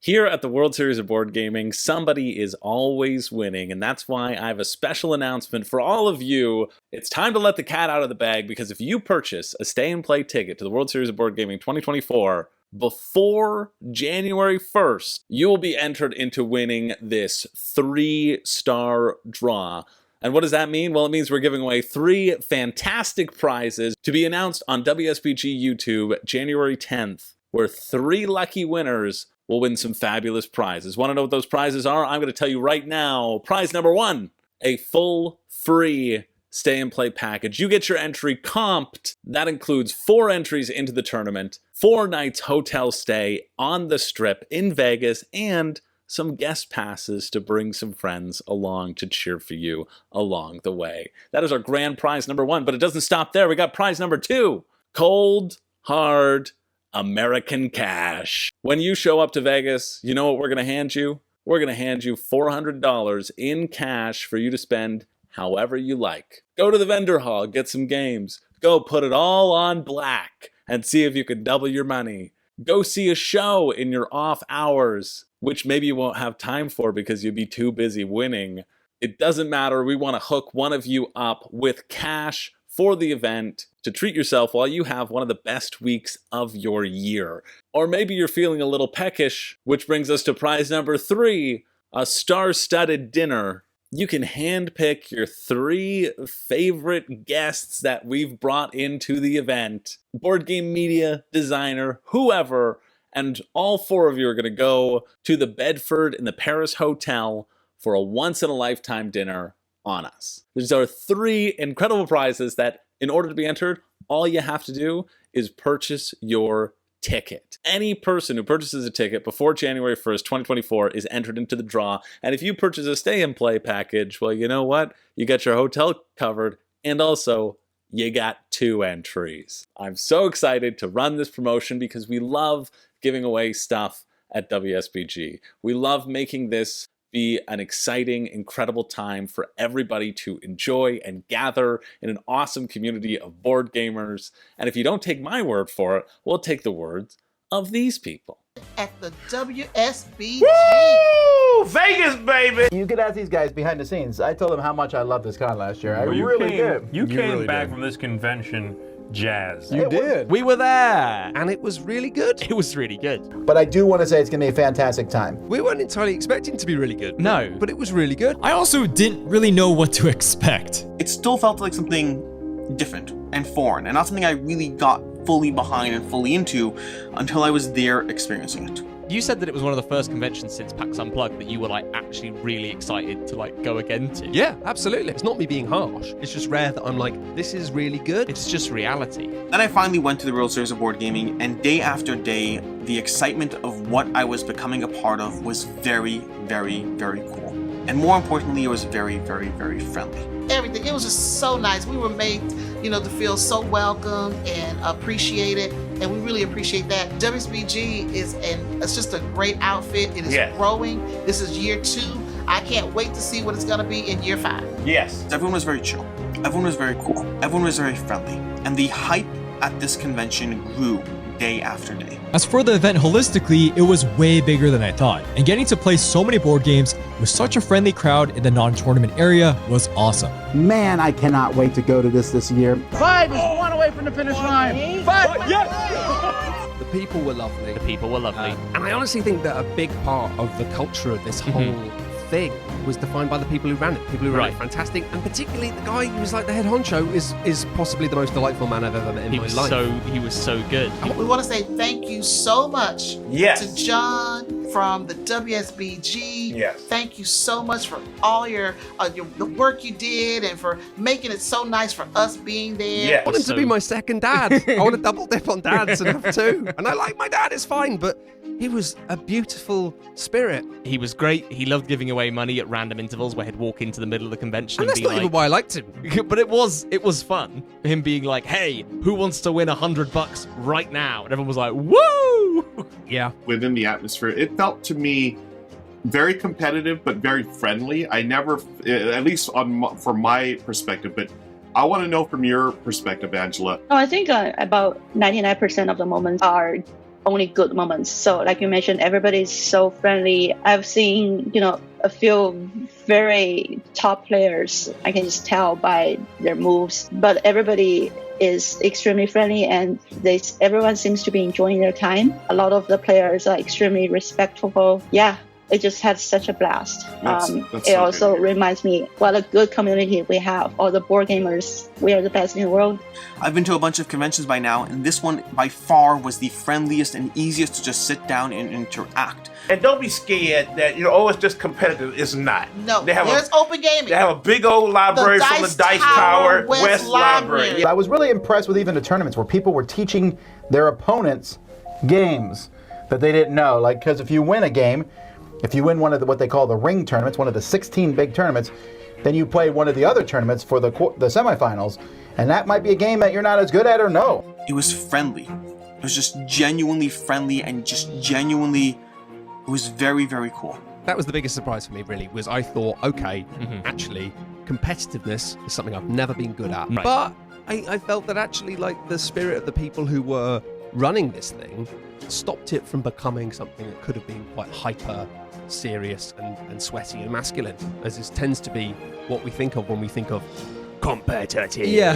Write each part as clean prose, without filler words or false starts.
Here at the World Series of Board Gaming, somebody is always winning, and that's why I have a special announcement for all of you. It's time to let the cat out of the bag, because if you purchase a stay-and-play ticket to the World Series of Board Gaming 2024 before January 1st, you will be entered into winning this 3-star draw. And what does that mean? Well, it means we're giving away 3 fantastic prizes to be announced on WSBG YouTube January 10th, where 3 lucky winners will win some fabulous prizes. Want to know what those prizes are? I'm going to tell you right now. Prize number 1, a full free stay and play package. You get your entry comped. That includes 4 entries into the tournament, 4 nights hotel stay on the Strip in Vegas, and some guest passes to bring some friends along to cheer for you along the way. That is our grand prize number 1, but it doesn't stop there. We got prize number 2, cold, hard American cash. When you show up to Vegas, you know what we're going to hand you? We're going to hand you $400 in cash for you to spend however you like. Go to the vendor hall, get some games. Go put it all on black and see if you can double your money. Go see a show in your off hours, which maybe you won't have time for because you'd be too busy winning. It doesn't matter. We want to hook one of you up with cash for the event to treat yourself while you have one of the best weeks of your year. Or maybe you're feeling a little peckish, which brings us to prize number 3, a star-studded dinner. You can handpick your 3 favorite guests that we've brought into the event. Board game media, designer, whoever, and all 4 of you are going to go to the Bedford in the Paris Hotel for a once-in-a-lifetime dinner on us. These are 3 incredible prizes that, in order to be entered, all you have to do is purchase your ticket. Any person who purchases a ticket before January 1st, 2024 is entered into the draw. And if you purchase a stay and play package, well, you know what? You got your hotel covered, and also you got 2 entries. I'm so excited to run this promotion because we love giving away stuff at WSBG. We love making this be an exciting, incredible time for everybody to enjoy and gather in an awesome community of board gamers. And if you don't take my word for it, we'll take the words of these people. At the WSBG. Woo! Vegas, baby! You could ask these guys behind the scenes. I told them how much I loved this con last year. I really did. You came back from this convention jazzed. You did. We were there. And it was really good. It was really good. But I do want to say it's going to be a fantastic time. We weren't entirely expecting to be really good. No. But it was really good. I also didn't really know what to expect. It still felt like something different and foreign, and not something I really got fully behind and fully into until I was there experiencing it. You said that it was one of the first conventions since PAX Unplugged that you were like actually really excited to like go again to. Yeah, absolutely. It's not me being harsh. It's just rare that I'm like, this is really good. It's just reality. Then I finally went to the World Series of Board Gaming, and day after day, the excitement of what I was becoming a part of was very, very, very cool. And more importantly, it was very, very, very friendly. Everything. It was just so nice. We were made, to feel so welcome and appreciated, and we really appreciate that. WSBG it's just a great outfit. It is growing. This is year 2. I can't wait to see what it's going to be in year 5. Yes. Everyone was very chill. Everyone was very cool. Everyone was very friendly. And the hype at this convention grew day after day. As for the event holistically, it was way bigger than I thought, and getting to play so many board games with such a friendly crowd in the non-tournament area was awesome. Man, I cannot wait to go to this year. 5 is 1 away from the finish line. 5! Yes! The people were lovely. The people were lovely. And I honestly think that a big part of the culture of this whole thing was defined by the people who ran it. People who ran it fantastic, and particularly the guy who was like the head honcho is possibly the most delightful man I've ever met in my life. He was so good. We want to say thank you so much to John from the WSBG. Yes. Thank you so much for all the work you did and for making it so nice for us being there. Yes. I want him to be my second dad. I want to double dip on dads and have 2. And I like my dad, it's fine, but he was a beautiful spirit. He was great. He loved giving away money at random intervals where he'd walk into the middle of the convention and that's be not like, even why I liked him. But it was fun. Him being like, hey, who wants to win $100 right now? And everyone was like, woo! Yeah. Within the atmosphere, it felt to me very competitive, but very friendly. I never, at least from my perspective, but I want to know from your perspective, Angela. No, I think about 99% of the moments are only good moments. So like you mentioned, everybody's so friendly. I've seen, a few very top players. I can just tell by their moves, but everybody is extremely friendly, and everyone seems to be enjoying their time. A lot of the players are extremely respectful. Yeah, it just had such a blast. It also reminds me what a good community we have. All the board gamers, we are the best in the world. I've been to a bunch of conventions by now, and this one by far was the friendliest and easiest to just sit down and interact. And don't be scared that, it's just competitive. It's not. No, there's open gaming. They have a big old library from the Dice Tower West Library. I was really impressed with even the tournaments where people were teaching their opponents games that they didn't know. Like, because if you win a game, if you win one of what they call the ring tournaments, one of the 16 big tournaments, then you play one of the other tournaments for the semifinals, and that might be a game that you're not as good at or no. It was friendly. It was just genuinely friendly and just genuinely, it was very, very cool. That was the biggest surprise for me, really, was I thought, okay, actually, competitiveness is something I've never been good at. Right. But I felt that actually, like, the spirit of the people who were running this thing stopped it from becoming something that could have been quite hyper serious and sweaty and masculine, as this tends to be what we think of when we think of competitive. Yeah.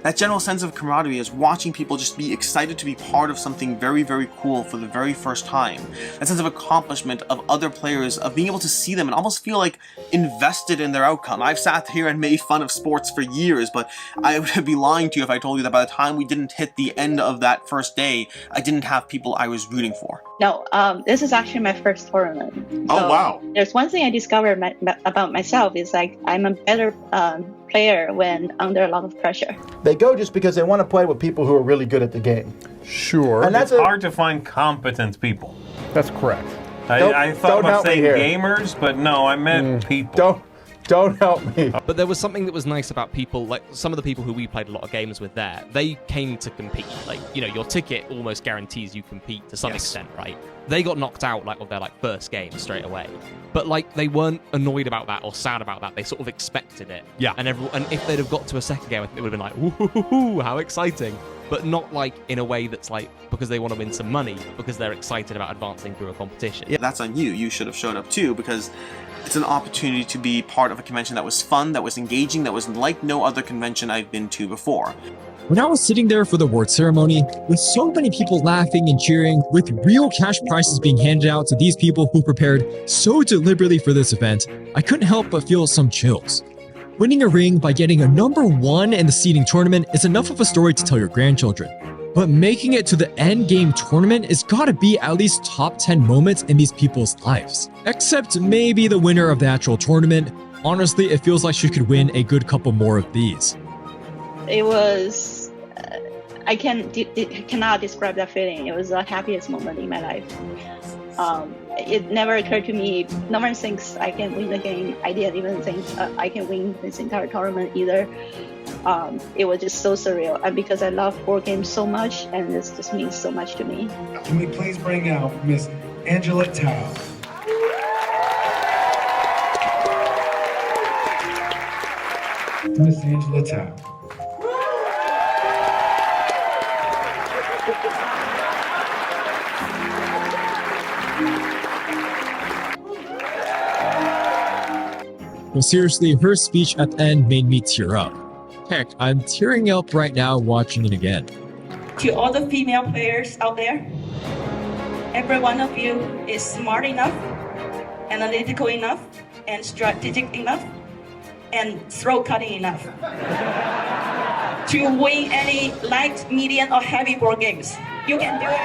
That general sense of camaraderie is watching people just be excited to be part of something very, very cool for the very first time. That sense of accomplishment of other players, of being able to see them and almost feel like invested in their outcome. I've sat here and made fun of sports for years, but I would be lying to you if I told you that by the time we didn't hit the end of that first day, I didn't have people I was rooting for. No, this is actually my first tournament. Oh, wow. There's one thing I discovered about myself is like I'm a better player when under a lot of pressure. They go just because they want to play with people who are really good at the game. Sure. And that's it's hard to find competent people. That's correct. I thought about saying gamers, but no, I meant people. Don't help me. But there was something that was nice about people, like some of the people who we played a lot of games with there, they came to compete. Like, your ticket almost guarantees you compete to some extent, right? They got knocked out of their first game straight away. But they weren't annoyed about that or sad about that. They sort of expected it. Yeah. And if they'd have got to a second game, I think it would have been like, woohoo, how exciting. But not in a way that's because they want to win some money, but because they're excited about advancing through a competition. Yeah, that's on you. You should have showed up too, because it's an opportunity to be part of a convention that was fun, that was engaging, that was like no other convention I've been to before. When I was sitting there for the award ceremony, with so many people laughing and cheering, with real cash prizes being handed out to these people who prepared so deliberately for this event, I couldn't help but feel some chills. Winning a ring by getting a #1 in the seeding tournament is enough of a story to tell your grandchildren. But making it to the end game tournament is gotta be at least top 10 moments in these people's lives. Except maybe the winner of the actual tournament. Honestly, it feels like she could win a good couple more of these. It was, I cannot describe that feeling. It was the happiest moment in my life. It never occurred to me, no one thinks I can win the game. I didn't even think I can win this entire tournament either. It was just so surreal. And because I love board games so much, and this just means so much to me. Can we please bring out Miss Angela Tao? Miss Angela Tao. Well, seriously, her speech at the end made me tear up. Heck, I'm tearing up right now watching it again. To all the female players out there, every one of you is smart enough, analytical enough, and strategic enough, and throat-cutting enough to win any light, medium, or heavy board games. You can do it.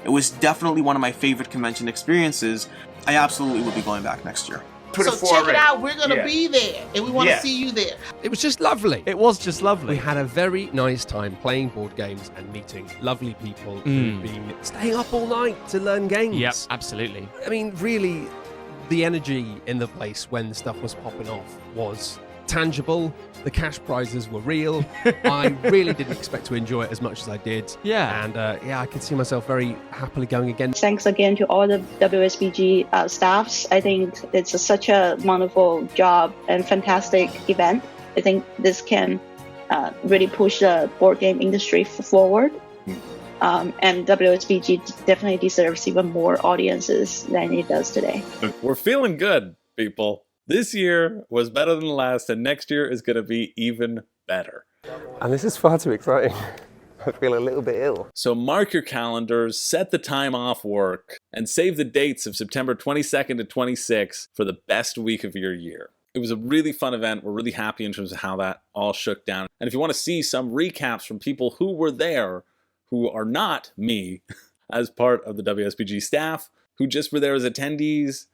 It was definitely one of my favorite convention experiences. I absolutely will be going back next year. So check it out. We're going to be there, and we want to see you there. It was just lovely. It was just lovely. We had a very nice time playing board games and meeting lovely people who've been staying up all night to learn games. Yep, absolutely. I mean, really, the energy in the place when stuff was popping off was tangible. The cash prizes were real. I really didn't expect to enjoy it as much as I did. Yeah. And I can see myself very happily going again. Thanks again to all the WSBG staffs. I think it's such a wonderful job and fantastic event. I think this can really push the board game industry forward. And WSBG definitely deserves even more audiences than it does today. We're feeling good, people. This year was better than last, and next year is going to be even better. And this is far too exciting. I feel a little bit ill. So mark your calendars, set the time off work, and save the dates of September 22nd to 26th for the best week of your year. It was a really fun event. We're really happy in terms of how that all shook down. And if you want to see some recaps from people who were there, who are not me, as part of the WSBG staff, who just were there as attendees,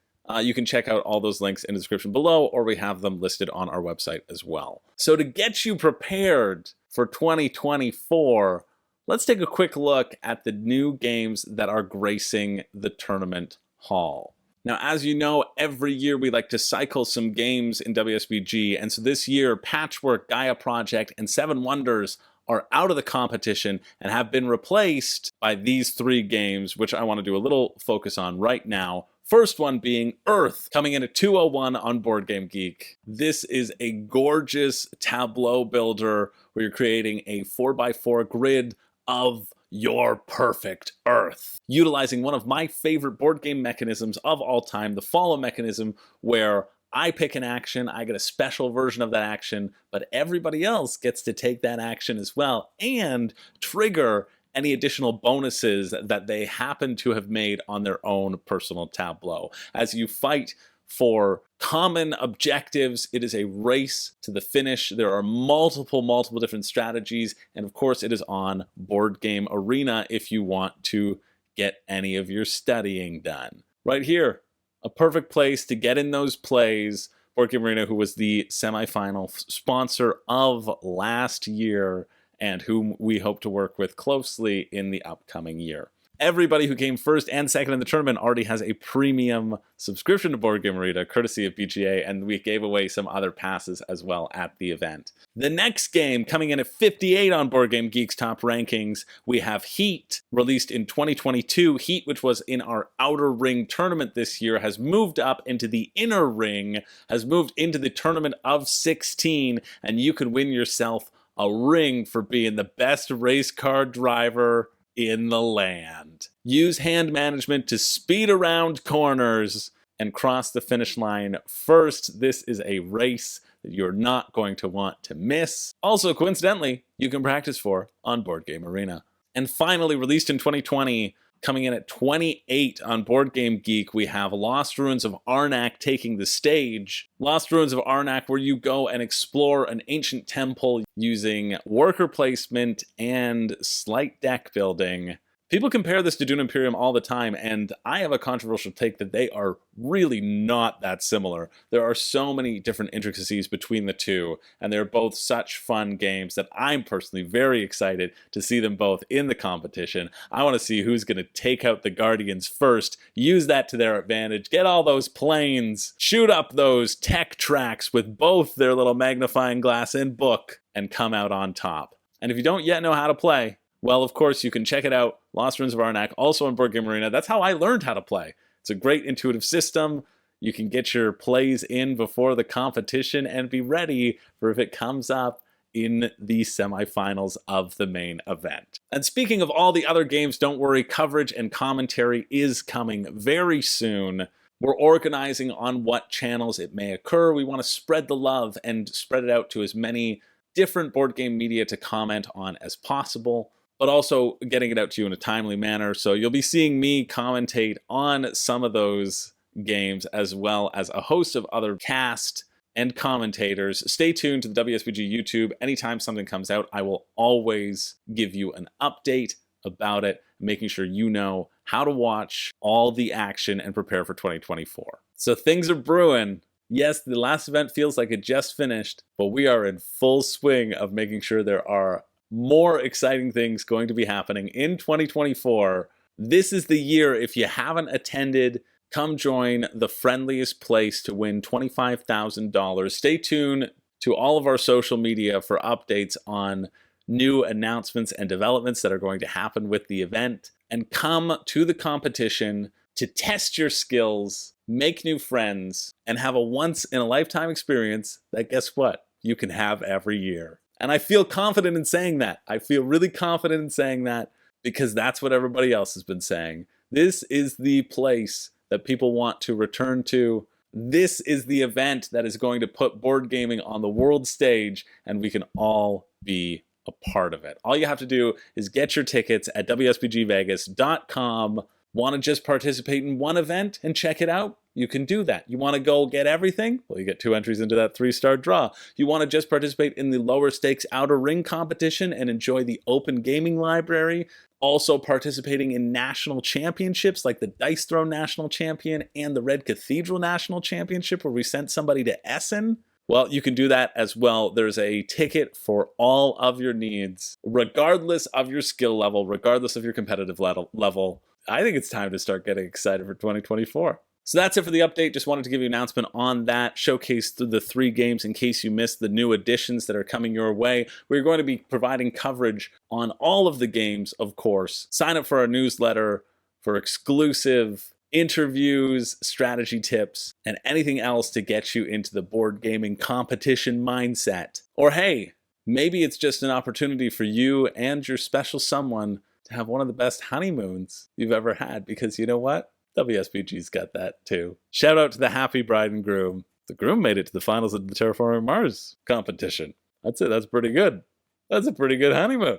you can check out all those links in the description below, or we have them listed on our website as well. So to get you prepared for 2024, let's take a quick look at the new games that are gracing the tournament hall. Now, as you know, every year we like to cycle some games in WSBG, and so this year, Patchwork, Gaia Project, and Seven Wonders are out of the competition and have been replaced by these 3 games, which I want to do a little focus on right now. First one being Earth, coming in at 201 on Board Game Geek. This is a gorgeous tableau builder where you're creating a 4x4 grid of your perfect Earth, utilizing one of my favorite board game mechanisms of all time, the follow mechanism, where I pick an action, I get a special version of that action, but everybody else gets to take that action as well and trigger any additional bonuses that they happen to have made on their own personal tableau. As you fight for common objectives, it is a race to the finish. There are multiple different strategies, and of course it is on Board Game Arena if you want to get any of your studying done. Right here, a perfect place to get in those plays. Board Game Arena, who was the semifinal sponsor of last year and whom we hope to work with closely in the upcoming year. Everybody who came first and second in the tournament already has a premium subscription to Board Game Arena, courtesy of BGA, and we gave away some other passes as well at the event. The next game, coming in at 58 on Board Game Geek's top rankings, we have Heat, released in 2022. Heat, which was in our Outer Ring tournament this year, has moved up into the Inner Ring, has moved into the tournament of 16, and you could win yourself a ring for being the best race car driver in the land. Use hand management to speed around corners and cross the finish line first. This is a race that you're not going to want to miss. Also, coincidentally, you can practice for on Board Game Arena. And finally, released in 2020, coming in at 28 on Board Game Geek, we have Lost Ruins of Arnak taking the stage. Lost Ruins of Arnak, where you go and explore an ancient temple using worker placement and slight deck building. People compare this to Dune Imperium all the time, and I have a controversial take that they are really not that similar. There are so many different intricacies between the two, and they're both such fun games that I'm personally very excited to see them both in the competition. I want to see who's going to take out the Guardians first, use that to their advantage, get all those planes, shoot up those tech tracks with both their little magnifying glass and book, and come out on top. And if you don't yet know how to play, well, of course, you can check it out, Lost Ruins of Arnak, also on Board Game Arena. That's how I learned how to play. It's a great intuitive system. You can get your plays in before the competition and be ready for if it comes up in the semifinals of the main event. And speaking of all the other games, don't worry, coverage and commentary is coming very soon. We're organizing on what channels it may occur. We want to spread the love and spread it out to as many different board game media to comment on as possible, but also getting it out to you in a timely manner. So you'll be seeing me commentate on some of those games, as well as a host of other cast and commentators. Stay tuned to the WSBG YouTube. Anytime something comes out, I will always give you an update about it, making sure you know how to watch all the action and prepare for 2024. So things are brewing. Yes, the last event feels like it just finished, but we are in full swing of making sure there are more exciting things going to be happening in 2024. This is the year, if you haven't attended, come join the friendliest place to win $25,000. Stay tuned to all of our social media for updates on new announcements and developments that are going to happen with the event. And come to the competition to test your skills, make new friends, and have a once-in-a-lifetime experience that, guess what, you can have every year. And I feel confident in saying that. I feel really confident in saying that because that's what everybody else has been saying. This is the place that people want to return to. This is the event that is going to put board gaming on the world stage, and we can all be a part of it. All you have to do is get your tickets at WSBGVegas.com. Want to just participate in one event and check it out? You can do that. You want to go get everything? Well, you get 2 entries into that 3-star draw. You want to just participate in the lower stakes outer ring competition and enjoy the open gaming library? Also participating in national championships like the Dice Throw National Champion and the Red Cathedral National Championship where we sent somebody to Essen? Well, you can do that as well. There's a ticket for all of your needs, regardless of your skill level, regardless of your competitive level. I think it's time to start getting excited for 2024. So that's it for the update. Just wanted to give you an announcement on that, showcase the 3 games in case you missed the new additions that are coming your way. We're going to be providing coverage on all of the games, of course. Sign up for our newsletter for exclusive interviews, strategy tips, and anything else to get you into the board gaming competition mindset. Or hey, maybe it's just an opportunity for you and your special someone to have one of the best honeymoons you've ever had, because you know what? WSBG's got that too. Shout out to the happy bride and groom. The groom made it to the finals of the Terraforming Mars competition. That's it. That's pretty good. That's a pretty good honeymoon.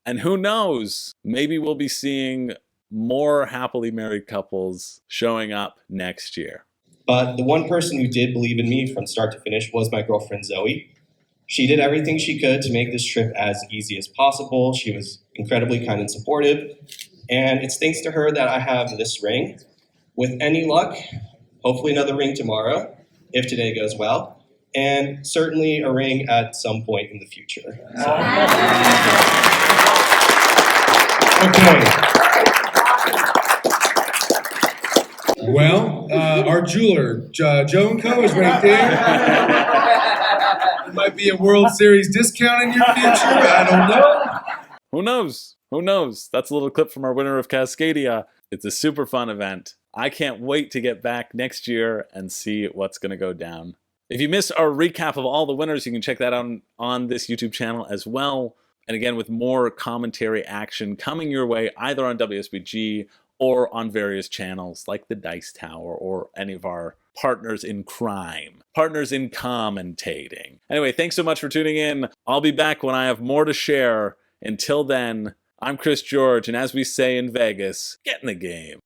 And who knows? Maybe we'll be seeing more happily married couples showing up next year. But the one person who did believe in me from start to finish was my girlfriend, Zoe. She did everything she could to make this trip as easy as possible. She was incredibly kind and supportive. And it's thanks to her that I have this ring. With any luck, hopefully another ring tomorrow, if today goes well, and certainly a ring at some point in the future. So. Okay. Well, our jeweler, Joe & Co. is right there. There might be a World Series discount in your future. I don't know. Who knows? Who knows? That's a little clip from our winner of Cascadia. It's a super fun event. I can't wait to get back next year and see what's going to go down. If you missed our recap of all the winners, you can check that out on this YouTube channel as well. And again, with more commentary action coming your way, either on WSBG or on various channels like the Dice Tower or any of our partners in crime, partners in commentating. Anyway, thanks so much for tuning in. I'll be back when I have more to share. Until then, I'm Chris George, and as we say in Vegas, get in the game.